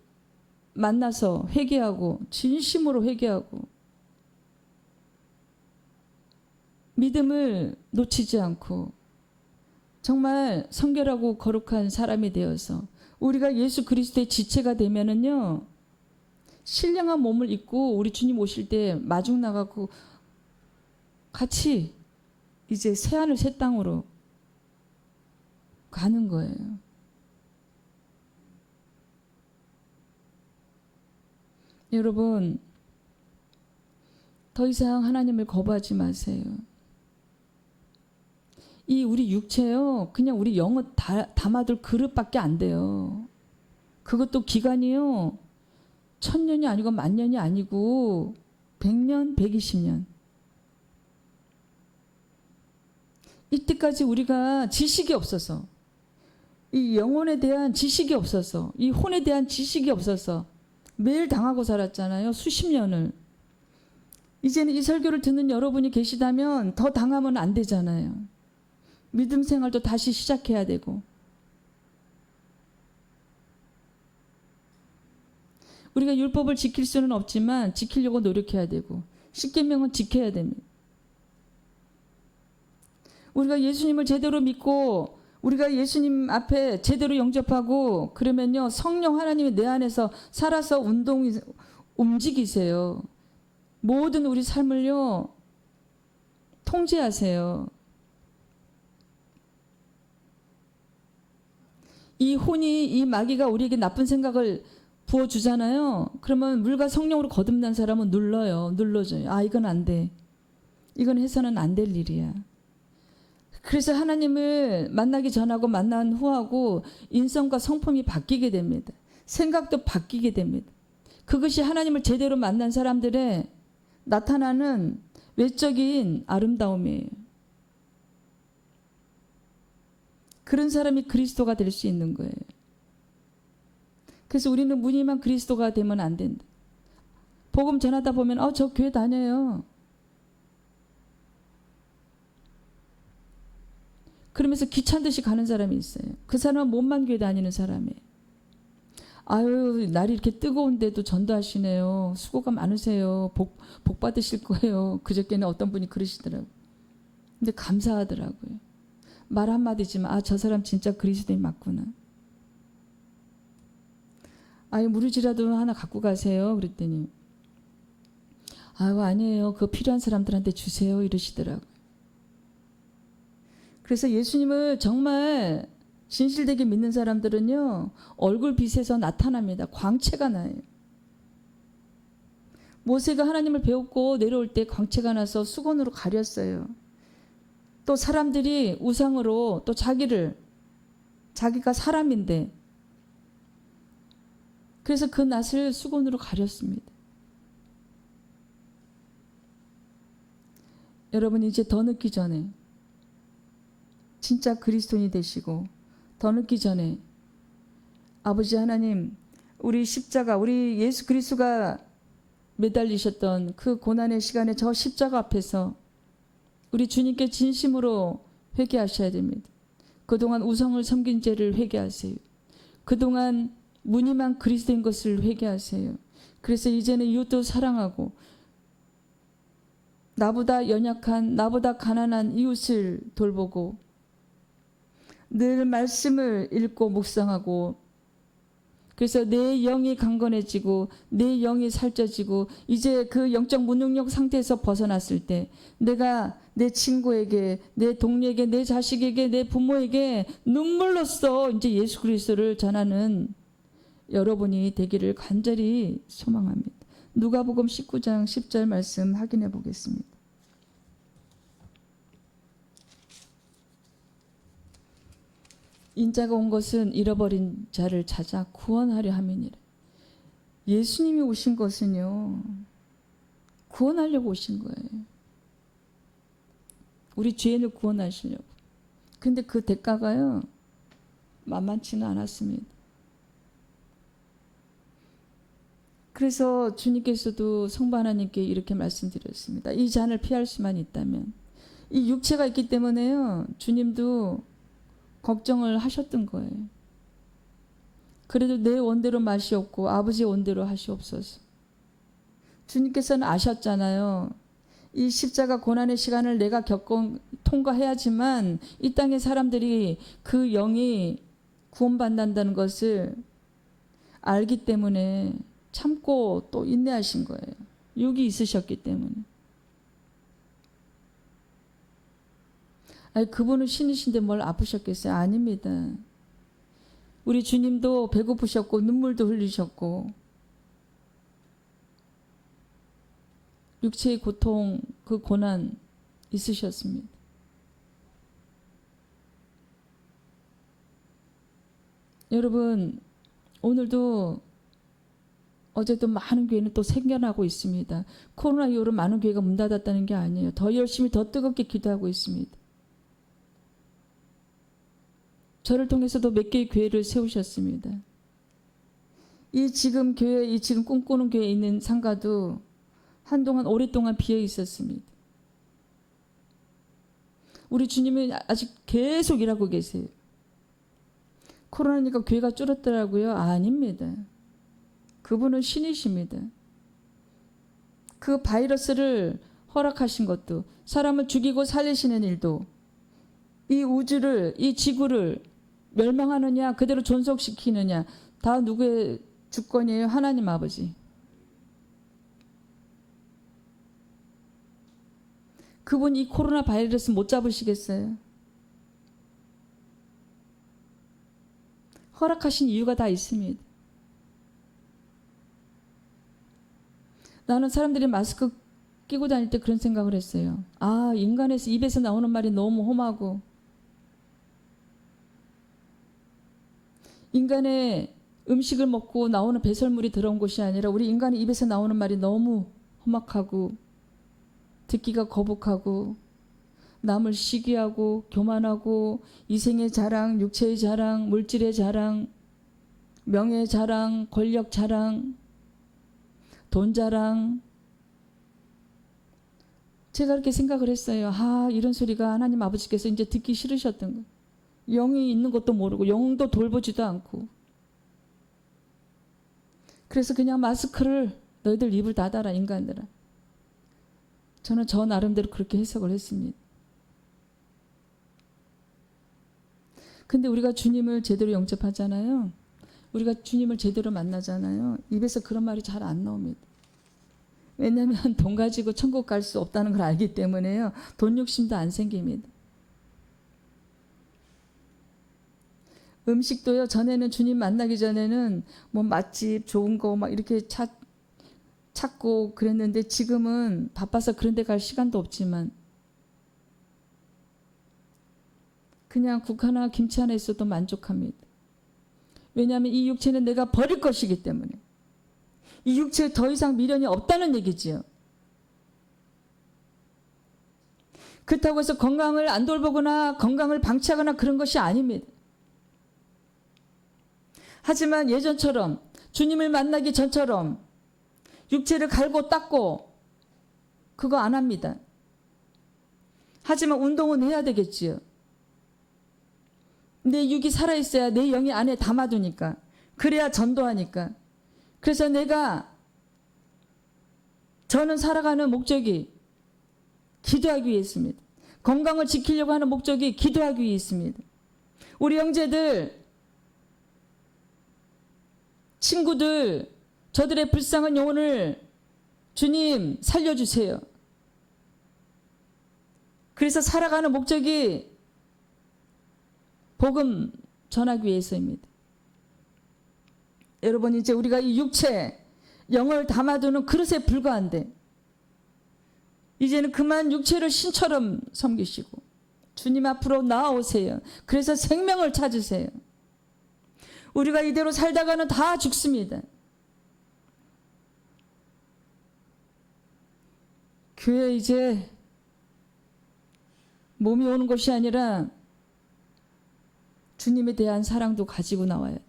만나서 회개하고 진심으로 회개하고 믿음을 놓치지 않고 정말 성결하고 거룩한 사람이 되어서 우리가 예수 그리스도의 지체가 되면은요, 신령한 몸을 입고 우리 주님 오실 때 마중 나가고 같이 이제 새하늘 새 땅으로 가는 거예요. 여러분, 더 이상 하나님을 거부하지 마세요. 이 우리 육체요, 그냥 우리 영을 담아둘 그릇밖에 안 돼요. 그것도 기간이요, 1000년이 아니고 10,000년이 아니고 100년, 120년. 이때까지 우리가 지식이 없어서, 이 영혼에 대한 지식이 없어서, 이 혼에 대한 지식이 없어서 매일 당하고 살았잖아요. 수십 년을. 이제는 이 설교를 듣는 여러분이 계시다면 더 당하면 안 되잖아요. 믿음 생활도 다시 시작해야 되고. 우리가 율법을 지킬 수는 없지만 지키려고 노력해야 되고, 십계명은 지켜야 됩니다. 우리가 예수님을 제대로 믿고 우리가 예수님 앞에 제대로 영접하고 그러면요, 성령 하나님이 내 안에서 살아서 움직이세요. 모든 우리 삶을요, 통제하세요. 이 혼이, 이 마귀가 우리에게 나쁜 생각을 부어주잖아요. 그러면 물과 성령으로 거듭난 사람은 눌러줘요. 아, 이건 안 돼. 이건 해서는 안 될 일이야. 그래서 하나님을 만나기 전하고 만난 후하고 인성과 성품이 바뀌게 됩니다. 생각도 바뀌게 됩니다. 그것이 하나님을 제대로 만난 사람들의 나타나는 외적인 아름다움이에요. 그런 사람이 그리스도가 될 수 있는 거예요. 그래서 우리는 무늬만 그리스도가 되면 안 된다. 복음 전하다 보면 저 교회 다녀요. 그러면서 귀찮은 듯이 가는 사람이 있어요. 그 사람은 몸만 교회 다니는 사람이에요. 아유, 날이 이렇게 뜨거운데도 전도하시네요. 수고가 많으세요. 복 받으실 거예요. 그저께는 어떤 분이 그러시더라고요. 근데 감사하더라고요. 말 한마디지만 저 사람 진짜 그리스도인 맞구나. 아유, 무르지라도 하나 갖고 가세요. 그랬더니 아유, 아니에요. 그거 필요한 사람들한테 주세요. 이러시더라고요. 그래서 예수님을 정말 진실되게 믿는 사람들은요, 얼굴 빛에서 나타납니다. 광채가 나요. 모세가 하나님을 배웠고 내려올 때 광채가 나서 수건으로 가렸어요. 또 사람들이 우상으로 또 자기가 사람인데, 그래서 그 낯을 수건으로 가렸습니다. 여러분, 이제 더 늦기 전에 진짜 그리스도인이 되시고, 더 늦기 전에 아버지 하나님, 우리 십자가, 우리 예수 그리스도가 매달리셨던 그 고난의 시간에 저 십자가 앞에서 우리 주님께 진심으로 회개하셔야 됩니다. 그동안 우상을 섬긴 죄를 회개하세요. 그동안 무늬만 그리스도인 것을 회개하세요. 그래서 이제는 이웃도 사랑하고, 나보다 연약한, 나보다 가난한 이웃을 돌보고, 늘 말씀을 읽고 묵상하고, 그래서 내 영이 강건해지고 내 영이 살쪄지고, 이제 그 영적 무능력 상태에서 벗어났을 때 내가 내 친구에게, 내 동료에게, 내 자식에게, 내 부모에게 눈물로써 이제 예수 그리스도를 전하는 여러분이 되기를 간절히 소망합니다. 누가복음 19장 10절 말씀 확인해 보겠습니다. 인자가 온 것은 잃어버린 자를 찾아 구원하려 함이니라. 예수님이 오신 것은요, 구원하려고 오신 거예요. 우리 죄인을 구원하시려고. 근데 그 대가가요, 만만치는 않았습니다. 그래서 주님께서도 성부 하나님께 이렇게 말씀드렸습니다. 이 잔을 피할 수만 있다면. 이 육체가 있기 때문에요, 주님도 걱정을 하셨던 거예요. 그래도 내 원대로 마시옵고 아버지의 원대로 하시옵소서. 주님께서는 아셨잖아요. 이 십자가 고난의 시간을 내가 통과해야지만 이 땅의 사람들이 그 영이 구원받는다는 것을 알기 때문에 참고 또 인내하신 거예요. 육이 있으셨기 때문에. 아니, 그분은 신이신데 뭘 아프셨겠어요? 아닙니다. 우리 주님도 배고프셨고 눈물도 흘리셨고 육체의 고통, 그 고난 있으셨습니다. 여러분, 오늘도 어제도 많은 교회는 또 생겨나고 있습니다. 코로나 이후로 많은 교회가 문 닫았다는 게 아니에요. 더 열심히 더 뜨겁게 기도하고 있습니다. 저를 통해서도 몇 개의 교회를 세우셨습니다. 이 지금 교회, 이 지금 꿈꾸는 교회에 있는 상가도 한동안 오랫동안 비어 있었습니다. 우리 주님은 아직 계속 일하고 계세요. 코로나니까 교회가 줄었더라고요. 아닙니다. 그분은 신이십니다. 그 바이러스를 허락하신 것도, 사람을 죽이고 살리시는 일도, 이 우주를, 이 지구를 멸망하느냐 그대로 존속시키느냐 다 누구의 주권이에요? 하나님 아버지. 그분 이 코로나 바이러스 못 잡으시겠어요? 허락하신 이유가 다 있습니다. 나는 사람들이 마스크 끼고 다닐 때 그런 생각을 했어요. 아, 인간에서 입에서 나오는 말이 너무 험하고 인간의 음식을 먹고 나오는 배설물이 들어온 것이 아니라 우리 인간의 입에서 나오는 말이 너무 험악하고 듣기가 거북하고 남을 시기하고 교만하고 이생의 자랑, 육체의 자랑, 물질의 자랑, 명예의 자랑, 권력 자랑, 돈 자랑. 제가 그렇게 생각을 했어요. 아, 이런 소리가 하나님 아버지께서 이제 듣기 싫으셨던 거예요. 영이 있는 것도 모르고 영도 돌보지도 않고. 그래서 그냥 마스크를 너희들 입을 닫아라 인간들아. 저는 저 나름대로 그렇게 해석을 했습니다. 근데 우리가 주님을 제대로 영접하잖아요. 우리가 주님을 제대로 만나잖아요. 입에서 그런 말이 잘 안 나옵니다. 왜냐하면 돈 가지고 천국 갈 수 없다는 걸 알기 때문에요. 돈 욕심도 안 생깁니다. 음식도요. 전에는 주님 만나기 전에는 뭐 맛집 좋은 거 막 이렇게 찾고 그랬는데 지금은 바빠서 그런 데 갈 시간도 없지만 그냥 국 하나 김치 하나 있어도 만족합니다. 왜냐하면 이 육체는 내가 버릴 것이기 때문에. 이 육체에 더 이상 미련이 없다는 얘기지요. 그렇다고 해서 건강을 안 돌보거나 건강을 방치하거나 그런 것이 아닙니다. 하지만 예전처럼 주님을 만나기 전처럼 육체를 갈고 닦고 그거 안 합니다. 하지만 운동은 해야 되겠지요. 내 육이 살아있어야 내 영이 안에 담아두니까. 그래야 전도하니까. 그래서 저는 살아가는 목적이 기도하기 위해 있습니다. 건강을 지키려고 하는 목적이 기도하기 위해 있습니다. 우리 형제들, 친구들, 저들의 불쌍한 영혼을 주님 살려주세요. 그래서 살아가는 목적이 복음 전하기 위해서입니다. 여러분, 이제 우리가 이 육체, 영을 담아두는 그릇에 불과한데 이제는 그만 육체를 신처럼 섬기시고 주님 앞으로 나아오세요. 그래서 생명을 찾으세요. 우리가 이대로 살다가는 다 죽습니다. 교회 이제 몸이 오는 것이 아니라 주님에 대한 사랑도 가지고 나와야 돼.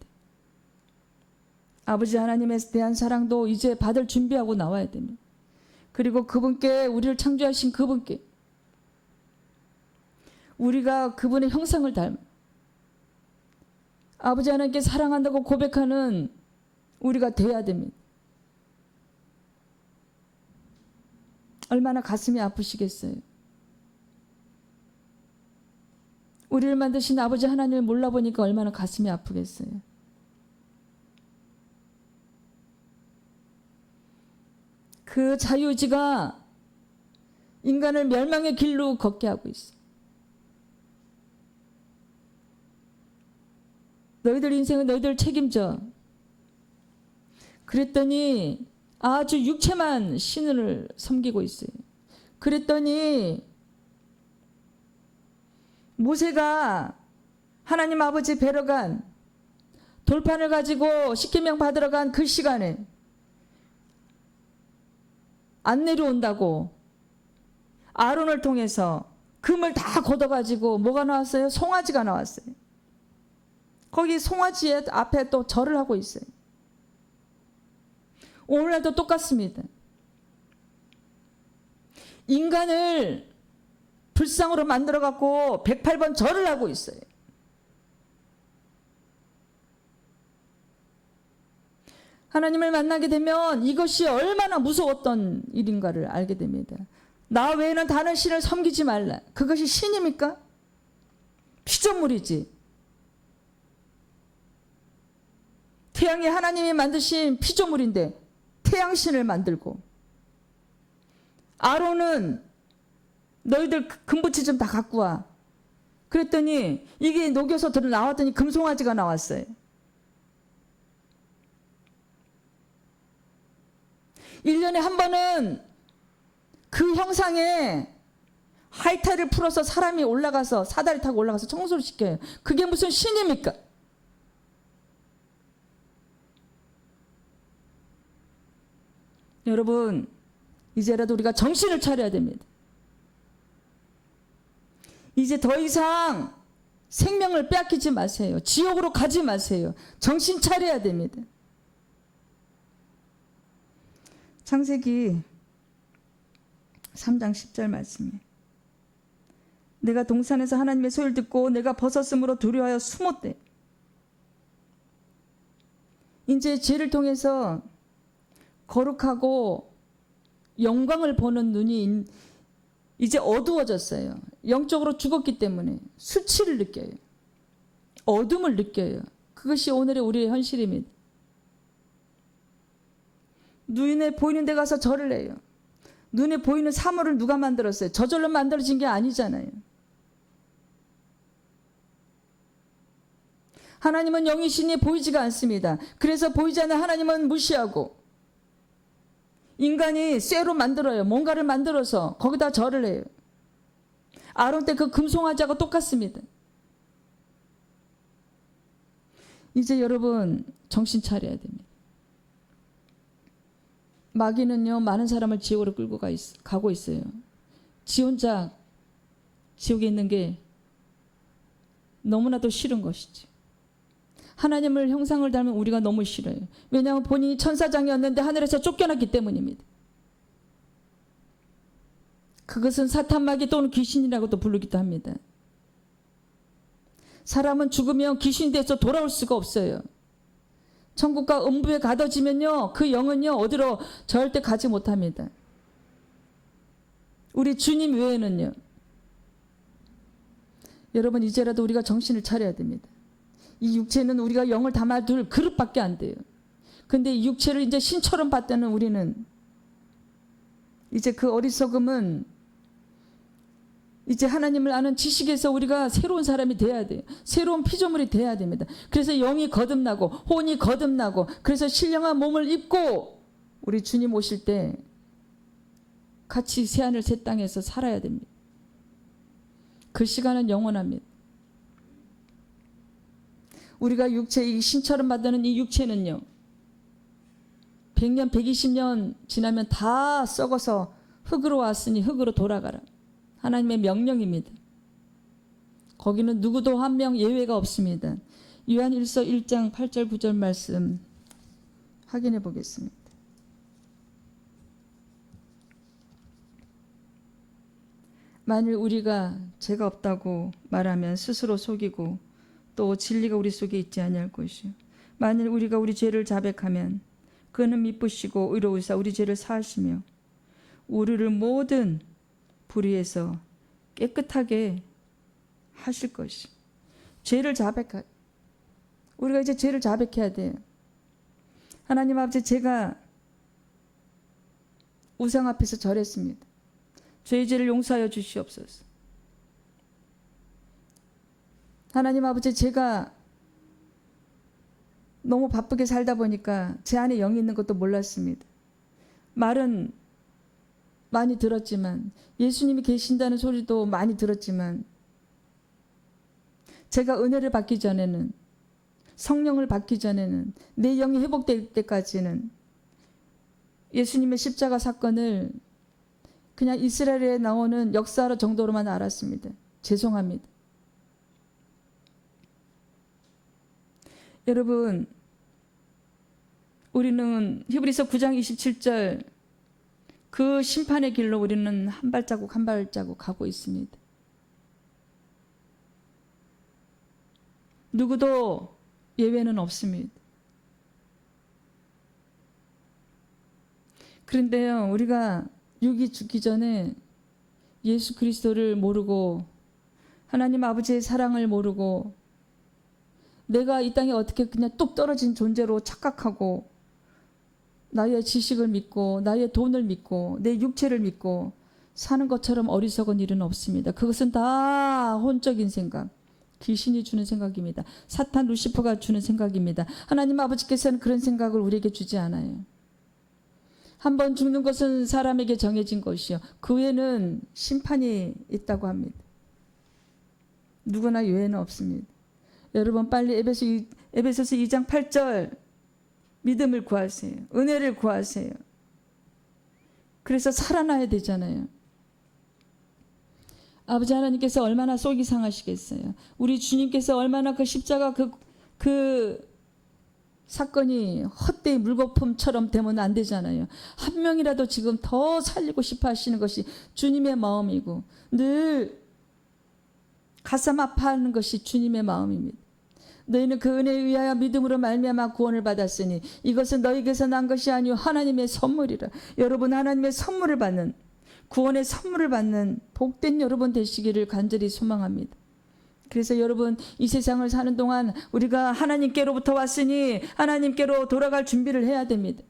아버지 하나님에 대한 사랑도 이제 받을 준비하고 나와야 됩니다. 그리고 그분께, 우리를 창조하신 그분께 우리가 그분의 형상을 닮아 아버지 하나님께 사랑한다고 고백하는 우리가 돼야 됩니다. 얼마나 가슴이 아프시겠어요. 우리를 만드신 아버지 하나님을 몰라보니까 얼마나 가슴이 아프겠어요. 그 자유의지가 인간을 멸망의 길로 걷게 하고 있어요. 너희들 인생은 너희들 책임져. 그랬더니 아주 육체만 신을 섬기고 있어요. 그랬더니 모세가 하나님 아버지 뵈러 간 돌판을 가지고 십계명 받으러 간 그 시간에 안 내려온다고 아론을 통해서 금을 다 걷어가지고 뭐가 나왔어요? 송아지가 나왔어요. 거기 송아지 앞에 또 절을 하고 있어요. 오늘날도 똑같습니다. 인간을 불상으로 만들어갖고 108번 절을 하고 있어요. 하나님을 만나게 되면 이것이 얼마나 무서웠던 일인가를 알게 됩니다. 나 외에는 다른 신을 섬기지 말라. 그것이 신입니까? 피조물이지. 태양이 하나님이 만드신 피조물인데 태양신을 만들고, 아론은 너희들 금붙이 좀 다 갖고 와. 그랬더니 이게 녹여서 들어 나왔더니 금송아지가 나왔어요. 1년에 한 번은 그 형상에 하이탈을 풀어서 사람이 올라가서 사다리 타고 올라가서 청소를 시켜요. 그게 무슨 신입니까? 여러분, 이제라도 우리가 정신을 차려야 됩니다. 이제 더 이상 생명을 빼앗기지 마세요. 지옥으로 가지 마세요. 정신 차려야 됩니다. 창세기 3장 10절 말씀이에요. 내가 동산에서 하나님의 소리를 듣고 내가 벗었으므로 두려워하여 숨었대. 이제 죄를 통해서 거룩하고 영광을 보는 눈이 이제 어두워졌어요. 영적으로 죽었기 때문에 수치를 느껴요. 어둠을 느껴요. 그것이 오늘의 우리의 현실입니다. 눈에 보이는 데 가서 절을 해요. 눈에 보이는 사물을 누가 만들었어요? 저절로 만들어진 게 아니잖아요. 하나님은 영이시니 보이지가 않습니다. 그래서 보이지 않는 하나님은 무시하고 인간이 쇠로 만들어요. 뭔가를 만들어서 거기다 절을 해요. 아론 때 그 금송아지하고 똑같습니다. 이제 여러분 정신 차려야 됩니다. 마귀는요, 많은 사람을 지옥으로 끌고 가고 있어요. 지 혼자 지옥에 있는 게 너무나도 싫은 것이지. 하나님을 형상을 닮은 우리가 너무 싫어요. 왜냐하면 본인이 천사장이었는데 하늘에서 쫓겨났기 때문입니다. 그것은 사탄마귀 또는 귀신이라고도 부르기도 합니다. 사람은 죽으면 귀신이 돼서 돌아올 수가 없어요. 천국과 음부에 가둬지면요, 그 영은요 어디로 절대 가지 못합니다. 우리 주님 외에는요. 여러분, 이제라도 우리가 정신을 차려야 됩니다. 이 육체는 우리가 영을 담아둘 그릇밖에 안 돼요. 근데 이 육체를 이제 신처럼 받드는 우리는 이제 그 어리석음은 이제 하나님을 아는 지식에서 우리가 새로운 사람이 돼야 돼요. 새로운 피조물이 돼야 됩니다. 그래서 영이 거듭나고 혼이 거듭나고, 그래서 신령한 몸을 입고 우리 주님 오실 때 같이 새하늘 새 땅에서 살아야 됩니다. 그 시간은 영원합니다. 우리가 육체, 이 신처럼 받는 이 육체는요 100년 120년 지나면 다 썩어서 흙으로 왔으니 흙으로 돌아가라. 하나님의 명령입니다. 거기는 누구도 한 명 예외가 없습니다. 요한일서 1장 8절 9절 말씀 확인해 보겠습니다. 만일 우리가 죄가 없다고 말하면 스스로 속이고 또 진리가 우리 속에 있지 아니할 것이요. 만일 우리가 우리 죄를 자백하면 그는 미쁘시고 의로우사 우리 죄를 사하시며 우리를 모든 불의에서 깨끗하게 하실 것이. 죄를 자백하. 우리가 이제 죄를 자백해야 돼요. 하나님 아버지, 제가 우상 앞에서 절했습니다. 죄의 죄를 용서하여 주시옵소서. 하나님 아버지, 제가 너무 바쁘게 살다 보니까 제 안에 영이 있는 것도 몰랐습니다. 말은 많이 들었지만, 예수님이 계신다는 소리도 많이 들었지만, 제가 은혜를 받기 전에는, 성령을 받기 전에는, 내 영이 회복될 때까지는 예수님의 십자가 사건을 그냥 이스라엘에 나오는 역사 정도로만 알았습니다. 죄송합니다. 여러분, 우리는 히브리서 9장 27절 그 심판의 길로 우리는 한 발자국 한 발자국 가고 있습니다. 누구도 예외는 없습니다. 그런데요, 우리가 육이 죽기 전에 예수 그리스도를 모르고 하나님 아버지의 사랑을 모르고 내가 이 땅에 어떻게 그냥 뚝 떨어진 존재로 착각하고 나의 지식을 믿고 나의 돈을 믿고 내 육체를 믿고 사는 것처럼 어리석은 일은 없습니다. 그것은 다 혼적인 생각, 귀신이 주는 생각입니다. 사탄 루시퍼가 주는 생각입니다. 하나님 아버지께서는 그런 생각을 우리에게 주지 않아요. 한번 죽는 것은 사람에게 정해진 것이요, 그 외에는 심판이 있다고 합니다. 누구나 예외는 없습니다. 여러분, 빨리 에베소서 2장 8절 믿음을 구하세요. 은혜를 구하세요. 그래서 살아나야 되잖아요. 아버지 하나님께서 얼마나 속이 상하시겠어요. 우리 주님께서 얼마나 그 십자가 그 사건이 헛되이 물거품처럼 되면 안 되잖아요. 한 명이라도 지금 더 살리고 싶어 하시는 것이 주님의 마음이고 늘 가슴 아파하는 것이 주님의 마음입니다. 너희는 그 은혜에 의하여 믿음으로 말미암아 구원을 받았으니 이것은 너희에게서 난 것이 아니요 하나님의 선물이라. 여러분, 하나님의 선물을 받는, 구원의 선물을 받는 복된 여러분 되시기를 간절히 소망합니다. 그래서 여러분, 이 세상을 사는 동안 우리가 하나님께로부터 왔으니 하나님께로 돌아갈 준비를 해야 됩니다.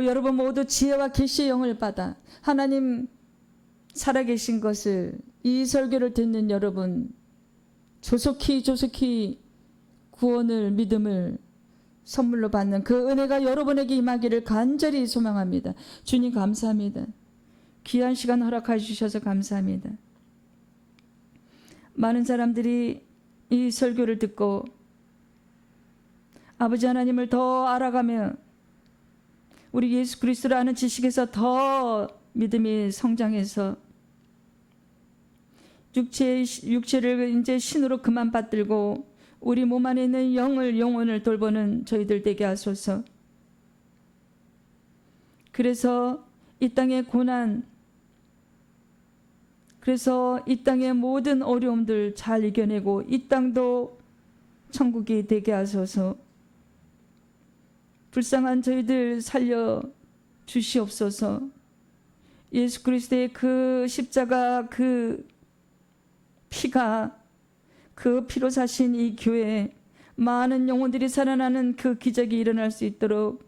여러분 모두 지혜와 계시의 영을 받아 하나님 살아계신 것을, 이 설교를 듣는 여러분 조속히 구원을, 믿음을 선물로 받는 그 은혜가 여러분에게 임하기를 간절히 소망합니다. 주님 감사합니다. 귀한 시간 허락해 주셔서 감사합니다. 많은 사람들이 이 설교를 듣고 아버지 하나님을 더 알아가며 우리 예수 그리스도를 아는 지식에서 더 믿음이 성장해서 육체를 이제 신으로 그만 받들고 우리 몸 안에 있는 영혼을 돌보는 저희들 되게 하소서. 그래서 이 땅의 고난, 그래서 이 땅의 모든 어려움들 잘 이겨내고 이 땅도 천국이 되게 하소서. 불쌍한 저희들 살려 주시옵소서. 예수 그리스도의 그 십자가 그 피가, 그 피로 사신 이 교회에 많은 영혼들이 살아나는 그 기적이 일어날 수 있도록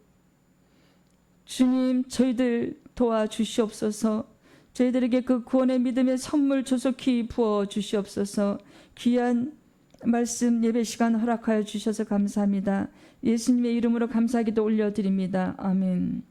주님 저희들 도와주시옵소서. 저희들에게 그 구원의 믿음의 선물 조속히 부어 주시옵소서. 귀한 말씀 예배 시간 허락하여 주셔서 감사합니다. 예수님의 이름으로 감사기도 올려드립니다. 아멘.